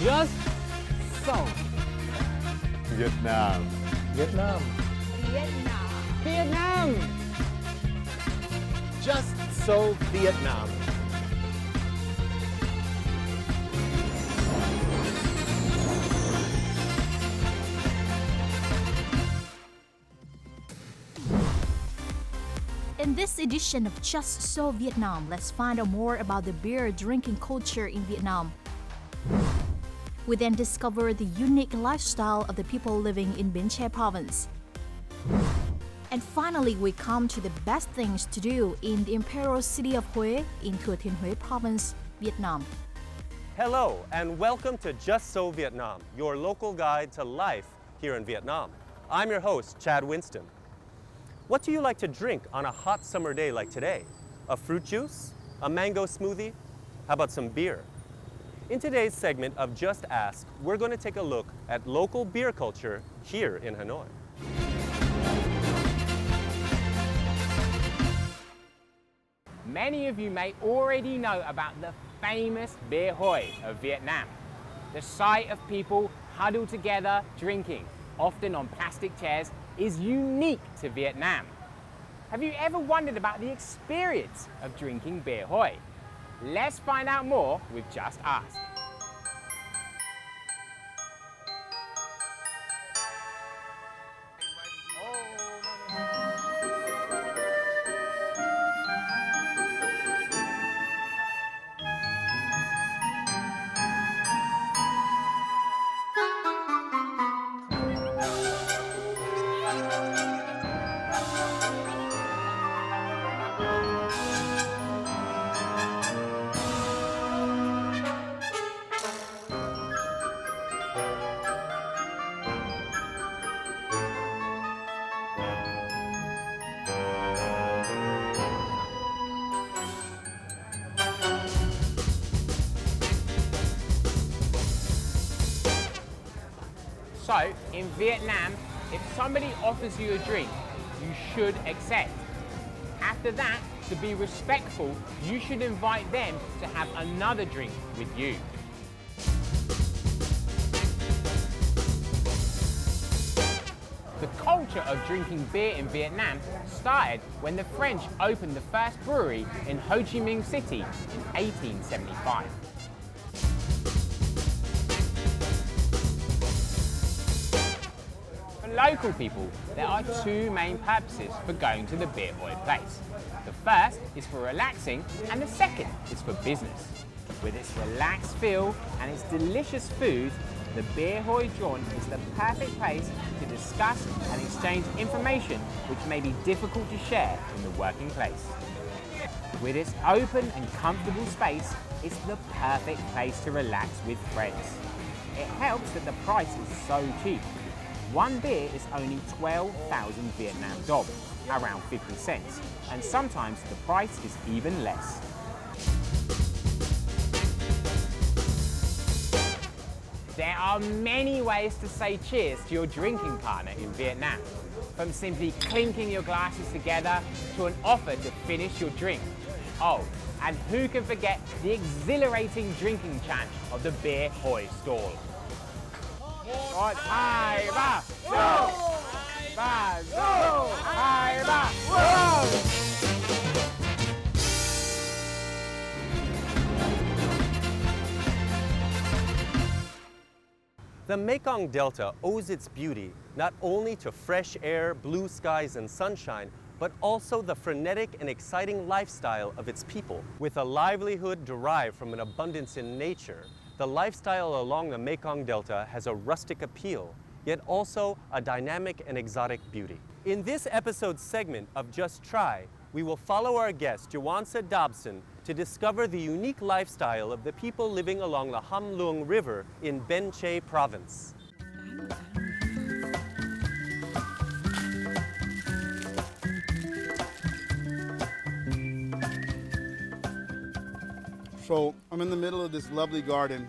Just so. Vietnam. Vietnam. Vietnam. Vietnam. Just so Vietnam. In this edition of Just So Vietnam, let's find out more about the beer drinking culture in Vietnam. We then discover the unique lifestyle of the people living in Ben Tre province. And finally, we come to the best things to do in the imperial city of Hue in Thue Thien Hue province, Vietnam. Hello and welcome to Just So Vietnam, your local guide to life here in Vietnam. I'm your host, Chad Winston. What do you like to drink on a hot summer day like today? A fruit juice? A mango smoothie? How about some beer? In today's segment of Just Ask, we're going to take a look at local beer culture here in Hanoi. Many of you may already know about the famous Beer Hoi of Vietnam, the sight of people huddled together drinking, often on plastic chairs, is unique to Vietnam. Have you ever wondered about the experience of drinking Beer Hoi? Let's find out more with Just Ask. So, in Vietnam, if somebody offers you a drink, you should accept. After that, to be respectful, you should invite them to have another drink with you. The culture of drinking beer in Vietnam started when the French opened the first brewery in Ho Chi Minh City in 1875. For local people, there are two main purposes for going to the Beer Hoi place. The first is for relaxing and the second is for business. With its relaxed feel and its delicious food, the Beer Hoi joint is the perfect place to discuss and exchange information which may be difficult to share in the working place. With its open and comfortable space, it's the perfect place to relax with friends. It helps that the price is so cheap. One beer is only 12,000 Vietnam dong, around 50 cents, and sometimes the price is even less. There are many ways to say cheers to your drinking partner in Vietnam, from simply clinking your glasses together to an offer to finish your drink. Oh, and who can forget the exhilarating drinking chant of the Beer Hoi stall? 1, 2, 3, go! 3, go! 2, 3, go! The Mekong Delta owes its beauty not only to fresh air, blue skies, and sunshine, but also the frenetic and exciting lifestyle of its people. With a livelihood derived from an abundance in nature, the lifestyle along the Mekong Delta has a rustic appeal, yet also a dynamic and exotic beauty. In this episode's segment of Just Try, we will follow our guest, Joansa Dobson, to discover the unique lifestyle of the people living along the Ham Luang River in Ben Tre province. So I'm in the middle of this lovely garden.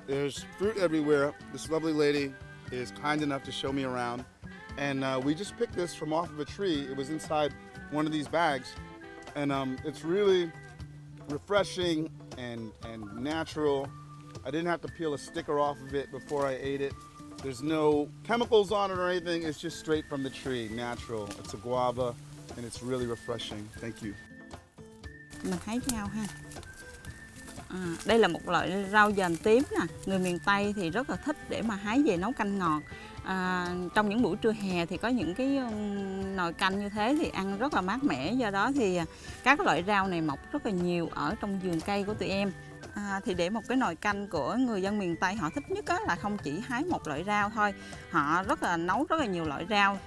There's fruit everywhere. This lovely lady is kind enough to show me around. And we just picked this from off of a tree. It was inside one of these bags. And it's really refreshing and natural. I didn't have to peel a sticker off of it before I ate it. There's no chemicals on it or anything. It's just straight from the tree, natural. It's a guava and it's really refreshing. Thank you. Mình hái rau ha. Đây là một loại rau dền tím nè. Người miền Tây thì rất là thích để mà hái về nấu canh ngọt. Trong những buổi trưa hè thì có những cái nồi canh như thế thì ăn rất là mát mẻ. Do đó thì các loại rau này mọc rất là nhiều ở trong vườn cây của tụi em. Thì để một cái nồi canh của người dân miền Tây họ thích nhất là không chỉ hái một loại rau thôi. Họ nấu rất là nhiều loại rau.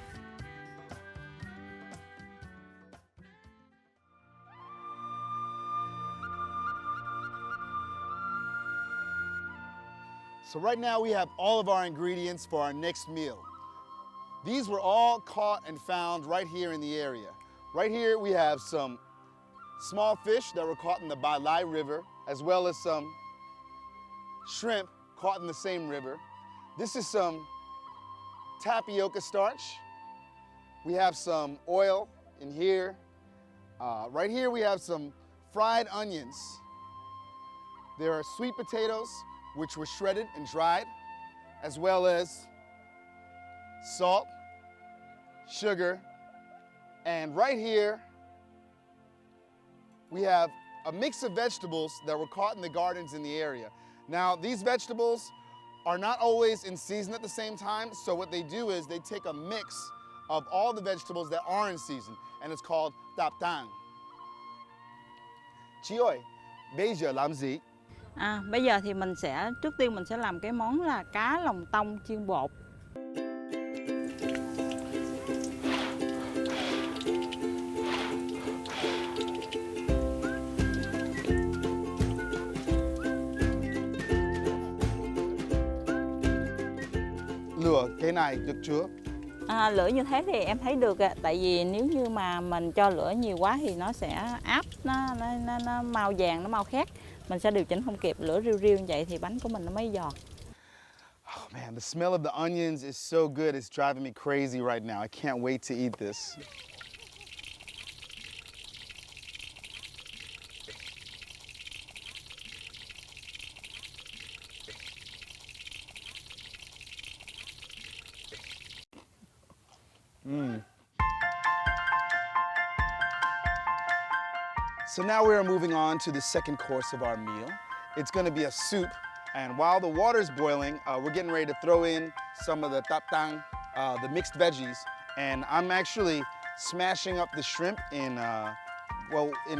So right now we have all of our ingredients for our next meal. These were all caught and found right here in the area. Right here we have some small fish that were caught in the Bai Lai River, as well as some shrimp caught in the same river. This is some tapioca starch. We have some oil in here. Right here we have some fried onions. There are sweet potatoes, which were shredded and dried, as well as salt, sugar, and right here we have a mix of vegetables that were caught in the gardens in the area. Now, these vegetables are not always in season at the same time, so what they do is they take a mix of all the vegetables that are in season, and it's called Thue Thien. Chị ơi, bây giờ làm gì? Bây giờ thì trước tiên mình sẽ làm cái món là cá lòng tông chiên bột. Lửa cái này được chưa? Lửa như thế thì em thấy được ạ. Tại vì nếu như mà mình cho lửa nhiều quá thì nó sẽ áp, nó màu vàng, nó màu khét. Mình sẽ điều chỉnh không kịp, lửa riu riu như vậy thì bánh của mình nó mới giòn. Oh man, the smell of the onions is so good. It's driving me crazy right now. I can't wait to eat this. So now we are moving on to the second course of our meal. It's going to be a soup, and while the water's boiling, we're getting ready to throw in some of the Thue Thien, the mixed veggies, and I'm actually smashing up the shrimp in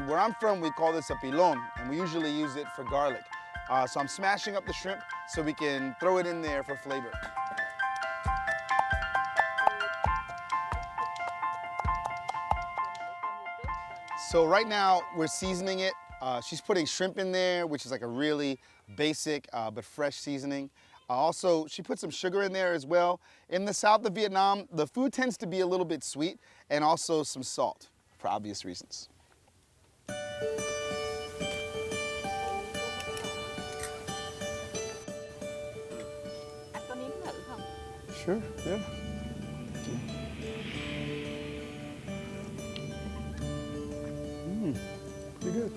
where I'm from, we call this a pilon, and we usually use it for garlic. So I'm smashing up the shrimp so we can throw it in there for flavor. So right now we're seasoning it. She's putting shrimp in there, which is like a really basic but fresh seasoning. Also, she put some sugar in there as well. In the south of Vietnam, the food tends to be a little bit sweet, and also some salt for obvious reasons. Anh có nếm thử không? Sure, yeah. Pretty good.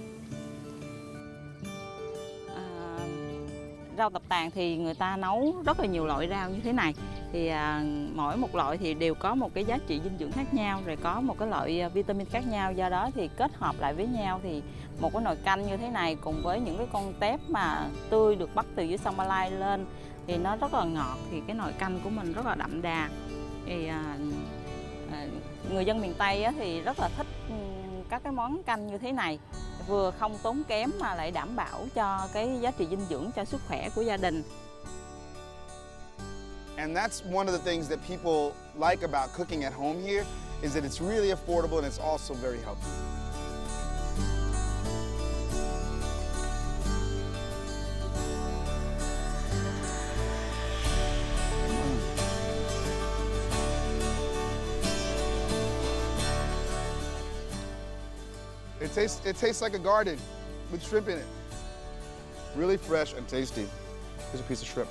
Rau tập tàn thì người ta nấu rất là nhiều loại rau như thế này. Thì mỗi một loại thì đều có một cái giá trị dinh dưỡng khác nhau, rồi có một cái loại vitamin khác nhau. Do đó thì kết hợp lại với nhau thì một cái nồi canh như thế này cùng với những cái con tép mà tươi được bắt từ dưới sông Malai lên thì nó rất là ngọt. Thì cái nồi canh của mình rất là đậm đà. Thì người dân miền Tây thì rất là thích các cái món canh như thế này, vừa không tốn kém mà lại đảm bảo cho cái giá trị dinh dưỡng cho sức khỏe của gia đình. And that's one of the things that people like about cooking at home here is that it's really affordable and it's also very healthy. It tastes like a garden with shrimp in it. Really fresh and tasty. Here's a piece of shrimp.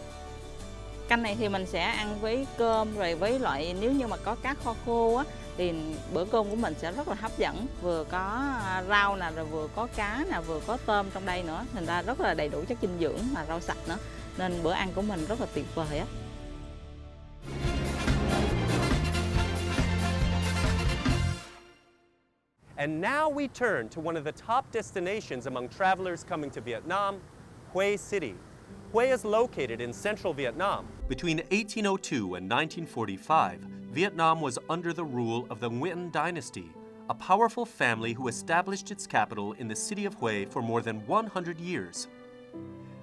Canh này thì mình sẽ ăn với cơm, rồi với loại nếu như mà có cá kho khô á thì bữa cơm của mình sẽ rất là hấp dẫn, vừa có rau nè, rồi vừa có cá nè, vừa có tôm trong đây nữa, thành ra rất là đầy đủ chất dinh dưỡng mà rau sạch nữa, nên bữa ăn của mình rất là tuyệt vời á. And now we turn to one of the top destinations among travelers coming to Vietnam, Hue City. Hue is located in central Vietnam. Between 1802 and 1945, Vietnam was under the rule of the Nguyen dynasty, a powerful family who established its capital in the city of Hue for more than 100 years.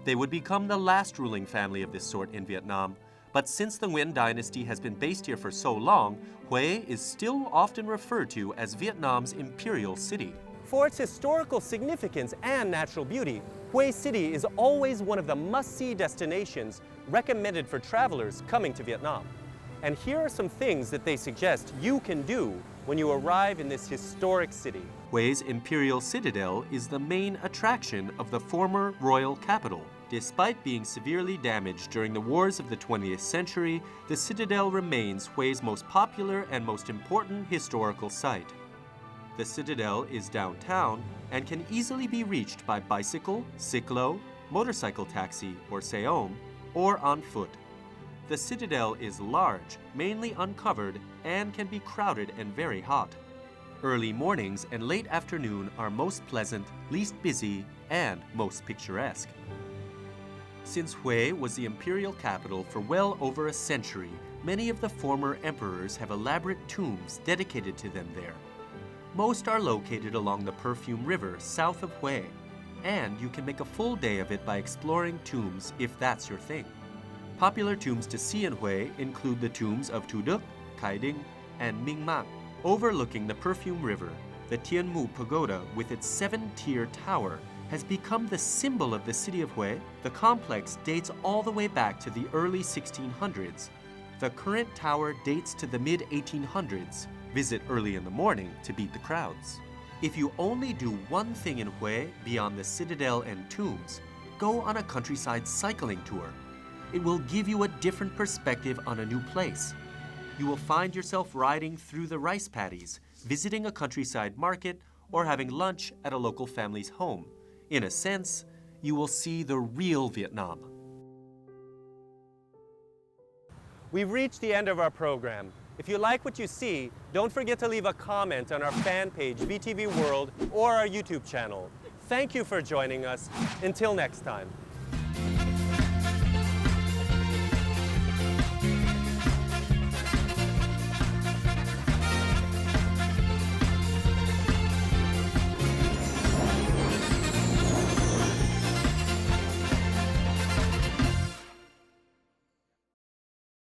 They would become the last ruling family of this sort in Vietnam, but since the Nguyen dynasty has been based here for so long, Hue is still often referred to as Vietnam's imperial city. For its historical significance and natural beauty, Hue City is always one of the must-see destinations recommended for travelers coming to Vietnam. And here are some things that they suggest you can do when you arrive in this historic city. Hue's imperial citadel is the main attraction of the former royal capital. Despite being severely damaged during the wars of the 20th century, the citadel remains Hue's most popular and most important historical site. The citadel is downtown and can easily be reached by bicycle, cyclo, motorcycle taxi or seom, or on foot. The citadel is large, mainly uncovered, and can be crowded and very hot. Early mornings and late afternoon are most pleasant, least busy, and most picturesque. Since Hue was the imperial capital for well over a century, many of the former emperors have elaborate tombs dedicated to them there. Most are located along the Perfume River south of Hue, and you can make a full day of it by exploring tombs if that's your thing. Popular tombs to see in Hue include the tombs of Thu Duc, Khai Dinh, and Minh Mang. Overlooking the Perfume River, the Thien Hue Pagoda with its 7-tier tower has become the symbol of the city of Hue. The complex dates all the way back to the early 1600s. The current tower dates to the mid-1800s. Visit early in the morning to beat the crowds. If you only do one thing in Hue beyond the citadel and tombs, go on a countryside cycling tour. It will give you a different perspective on a new place. You will find yourself riding through the rice paddies, visiting a countryside market, or having lunch at a local family's home. In a sense, you will see the real Vietnam. We've reached the end of our program. If you like what you see, don't forget to leave a comment on our fan page, VTV World, or our YouTube channel. Thank you for joining us. Until next time.